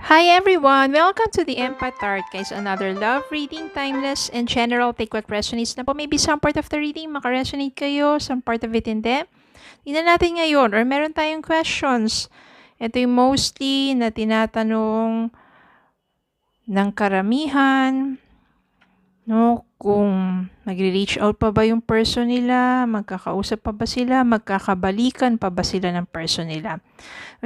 Hi everyone! Welcome to the Empath Art, guys. Another love reading, timeless and general. Take what resonates na po. Maybe some part of the reading makaresonate kayo, some part of it hindi. Tingnan natin ngayon or meron tayong questions. Ito yung mostly na tinatanong ng karamihan. No, kung magre-reach out pa ba yung person nila, magkakausap pa ba sila, magkakabalikan pa ba sila ng person nila.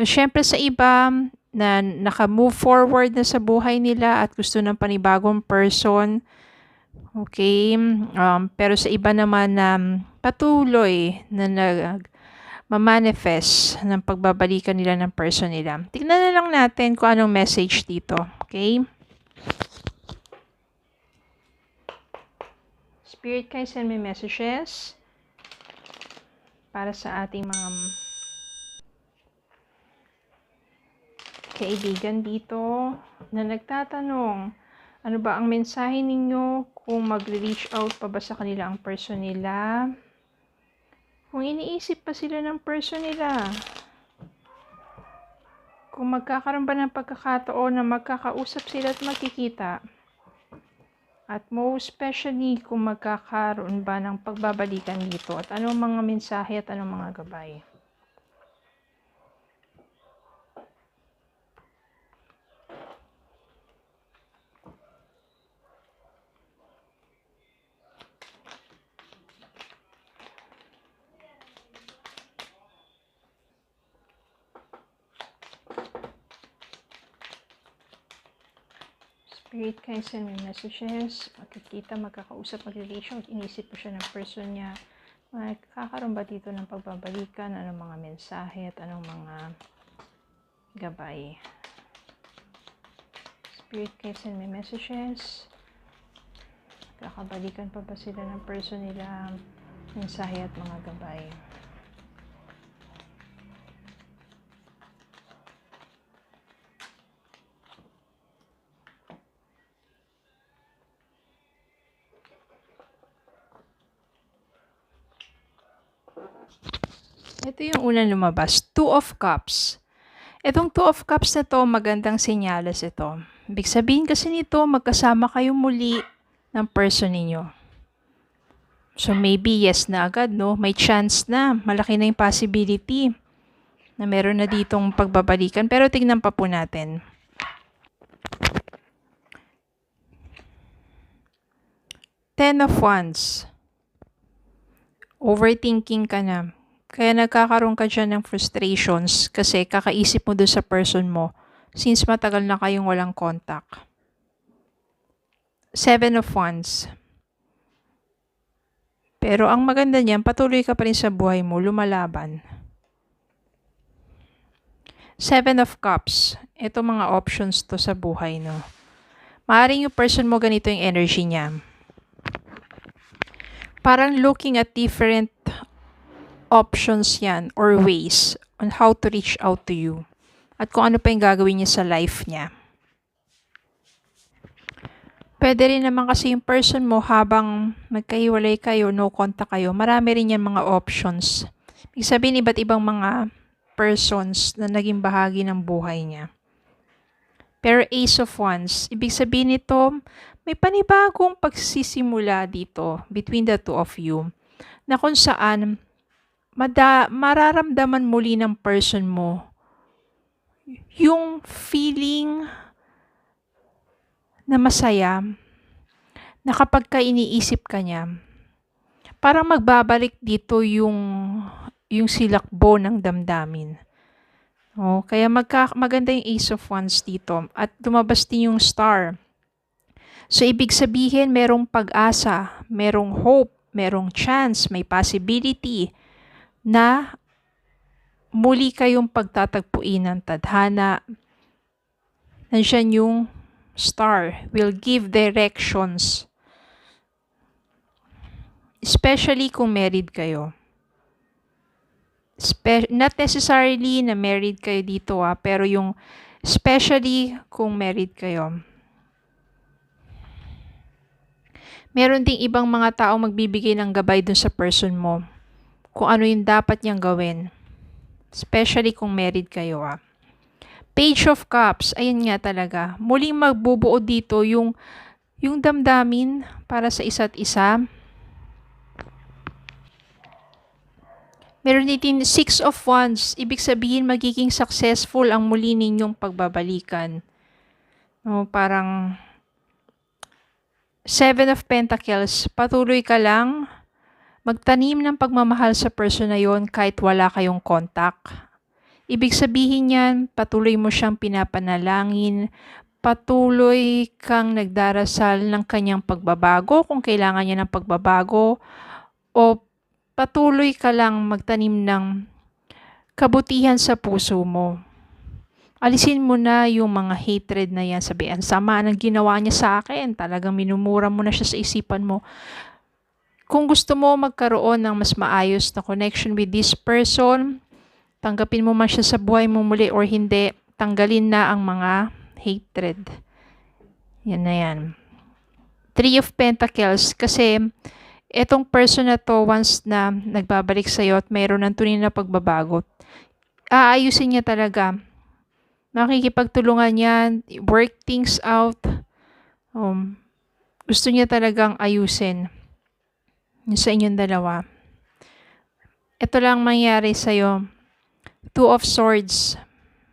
Siyempre sa iba na naka-move forward na sa buhay nila at gusto ng panibagong person, okay, pero sa iba naman na patuloy na ma-manifest ng pagbabalikan nila ng person nila. Tignan na lang natin kung anong message dito, okay? Spirit, guys, send me messages para sa ating mga kaibigan dito na nagtatanong, ano ba ang mensahe ninyo kung mag-reach out pa ba sa kanila ang person nila? Kung iniisip pa sila ng person nila? Kung magkakaroon ba ng pagkakataon na magkakausap sila at magkikita? At most especially kung magkakaroon ba ng pagbabalikan dito at anong mga mensahe at anong mga gabay. Spirit, guys, send me messages. Magkikita, magkakausap, mag-relation, inisip po siya ng person niya. Magkakaroon ba dito ng pagbabalikan? Anong mga mensahe at anong mga gabay? Spirit, guys, send me messages. Magkakabalikan pa ba sila ng person nila? Mensahe at mga gabay. Ito yung unang lumabas, Two of Cups. Itong Two of Cups na to, magandang senyales ito. Ibig sabihin kasi nito, magkasama kayong muli ng person ninyo. So maybe yes na agad, no? May chance na, malaki na yung possibility na meron na ditong pagbabalikan. Pero tignan pa po natin. Ten of Wands. Overthinking ka na. Kaya nagkakaroon ka dyan ng frustrations kasi kakaisip mo doon sa person mo since matagal na kayong walang contact. Seven of Wands. Pero ang maganda niyan, patuloy ka pa rin sa buhay mo, lumalaban. Seven of Cups. Ito mga options to sa buhay, no? Maaaring yung person mo ganito yung energy niya. Parang looking at different options yan or ways on how to reach out to you. At kung ano pa yung gagawin niya sa life niya. Pwede rin naman kasi yung person mo habang magkahiwalay kayo, no contact kayo, marami rin yan mga options. Ibig sabihin, iba't ibang mga persons na naging bahagi ng buhay niya. Pero Ace of Wands, ibig sabihin nito, may panibagong pagsisimula dito between the two of you na kung saan mararamdaman muli ng person mo yung feeling na masaya na kapag ka iniisip ka niya, parang magbabalik dito yung silakbo ng damdamin. Oh, kaya maganda yung Ace of Wands dito at lumabas din yung Star. So ibig sabihin merong pag-asa, merong hope, merong chance, may possibility na muli kayong pagtatagpuin ng tadhana. Nandiyan yung Star will give directions. Especially kung married kayo. Not necessarily na married kayo dito pero yung especially kung married kayo. Meron ding ibang mga tao magbibigay ng gabay dun sa person mo. Kung ano yung dapat niyang gawin. Especially kung married kayo Page of Cups, ayan nga talaga. Muling magbubuo dito yung damdamin para sa isa't isa. Meron din Six of Wands. Ibig sabihin, magiging successful ang muli ninyong pagbabalikan. No, parang Seven of Pentacles. Patuloy ka lang magtanim ng pagmamahal sa person na yon kahit wala kayong contact. Ibig sabihin yan, patuloy mo siyang pinapanalangin, patuloy kang nagdarasal ng kanyang pagbabago kung kailangan niya ng pagbabago, o patuloy ka lang magtanim ng kabutihan sa puso mo. Alisin mo na yung mga hatred na yan. Sabihan, sama ng ginawa niya sa akin. Talagang minumura mo na siya sa isipan mo. Kung gusto mo magkaroon ng mas maayos na connection with this person, tanggapin mo man siya sa buhay mo muli or hindi, tanggalin na ang mga hatred. Yan na yan. Three of Pentacles, kasi etong person na to, once na nagbabalik sa'yo at mayroon ng tunay na pagbabago, aayusin niya talaga. Makikipagtulungan yan, work things out. Gusto niya talagang ayusin yung sa inyong dalawa. Ito lang mangyari sa'yo. Two of Swords.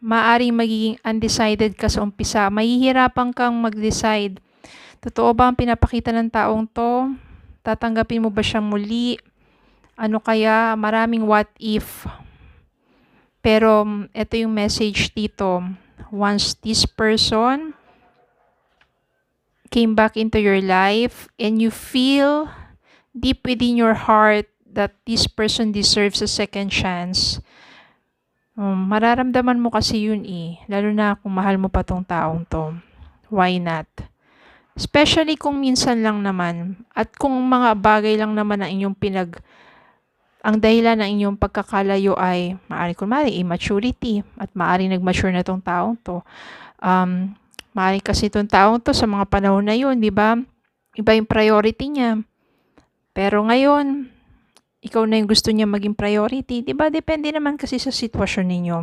Maaring magiging undecided ka sa umpisa. Mahihirapan kang mag-decide. Totoo ba ang pinapakita ng taong to? Tatanggapin mo ba siyang muli? Ano kaya? Maraming what if. Pero ito yung message dito. Once this person came back into your life and you feel deep within your heart that this person deserves a second chance, mararamdaman mo kasi yun lalo na kung mahal mo pa tong taong to. Why not? Especially kung minsan lang naman at kung mga bagay lang naman ang inyong ang dahilan ng inyong pagkakalayo ay maaari immaturity at maaari nag-mature na tong taong to. Maaari kasi tong taong to sa mga panahon na yun, di ba? Iba yung priority niya. Pero ngayon, ikaw na yung gusto niya maging priority. Diba? Depende naman kasi sa sitwasyon ninyo.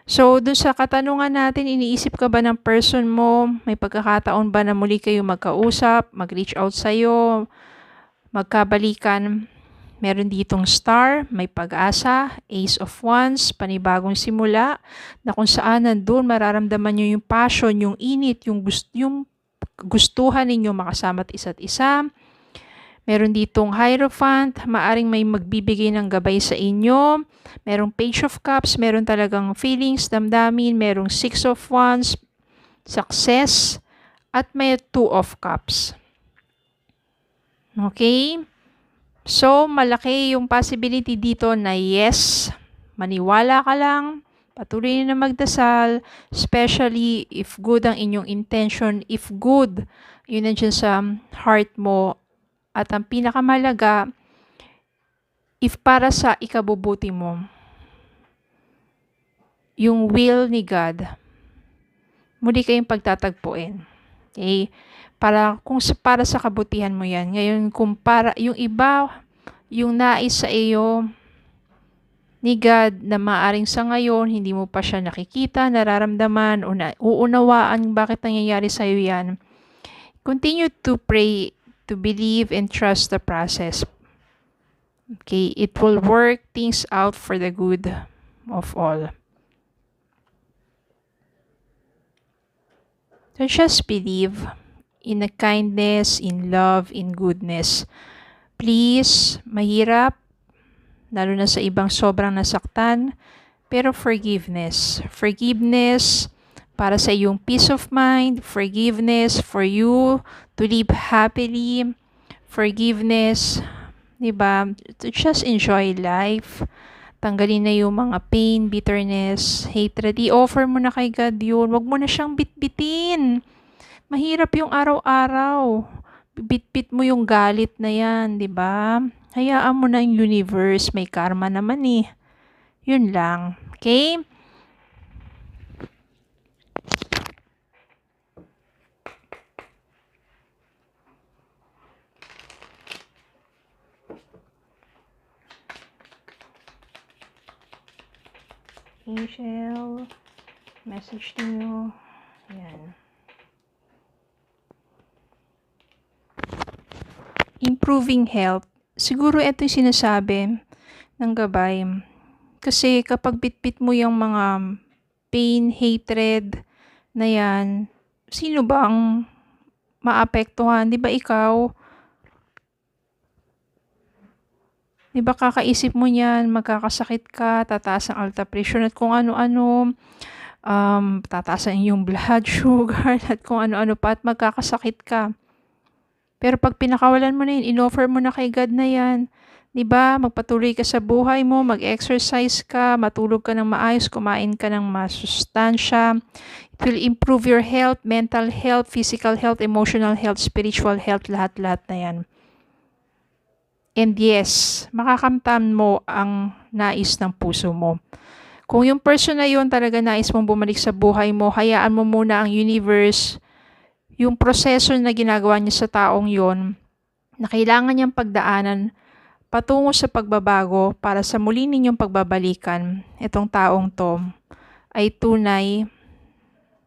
So, dun sa katanungan natin, iniisip ka ba ng person mo? May pagkakataon ba na muli kayo magkausap, mag-reach out sa'yo, magkabalikan? Meron ditong Star, may pag-asa, Ace of Wands, panibagong simula, na kung saan nandun mararamdaman nyo yung passion, yung init, yung gustuhan ninyo makasama at isa't isa. Meron ditong Hierophant, maaring may magbibigay ng gabay sa inyo. Merong Page of Cups, meron talagang feelings, damdamin. Merong Six of Wands, success. At may Two of Cups. Okay? So, malaki yung possibility dito na yes, maniwala ka lang, patuloy na magdasal, especially if good ang inyong intention, if good, yun nandiyan sa heart mo. At ang pinakamalaga, if para sa ikabubuti mo, yung will ni God, muli kayong pagtatagpuin. Okay? Para sa kabutihan mo yan. Ngayon, kung para, yung iba, yung nais sa iyo ni God na maaring sa ngayon, hindi mo pa siya nakikita, nararamdaman, o uunawaan bakit nangyayari sa iyo yan. Continue to pray, to believe and trust the process. Okay, it will work things out for the good of all. So just believe in the kindness, in love, in goodness. Please, mahirap, lalo na sa ibang sobrang nasaktan, pero forgiveness. Forgiveness para sa iyong peace of mind, forgiveness for you to live happily, forgiveness, diba? To just enjoy life. Tanggalin na yung mga pain, bitterness, hatred. I-offer mo na kay God yun. Huwag mo na siyang bitbitin. Mahirap yung araw-araw. Bit-bit mo yung galit na yan, diba? Hayaan mo na yung universe. May karma naman Yun lang. Okay? Angel. Message niyo. Yan. Improving health. Siguro ito yung sinasabi ng gabay. Kasi kapag bitbit mo yung mga pain, hatred na yan, sino bang maapektuhan? Di ba ikaw? Di ba kakaisip mo niyan, magkakasakit ka, tataas ang alta pressure at kung ano-ano, tataas ang iyong blood sugar at kung ano-ano pa at magkakasakit ka. Pero pag pinakawalan mo na yun, in-offer mo na kay God na yan, 'di ba? Magpatuloy ka sa buhay mo, mag-exercise ka, matulog ka ng maayos, kumain ka ng masustansya. It will improve your health, mental health, physical health, emotional health, spiritual health, lahat-lahat na yan. And yes, makakamtan mo ang nais ng puso mo. Kung yung person na yun talaga nais mong bumalik sa buhay mo, hayaan mo muna ang universe, yung proseso na ginagawa niya sa taong yon na kailangan niyang pagdaanan patungo sa pagbabago para sa muli ninyong pagbabalikan, itong taong to ay tunay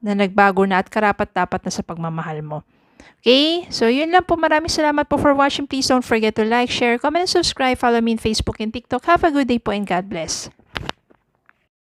na nagbago na at karapat-dapat na sa pagmamahal mo. Okay? So, yun lang po. Maraming salamat po for watching. Please don't forget to like, share, comment, and subscribe. Follow me on Facebook and TikTok. Have a good day po and God bless.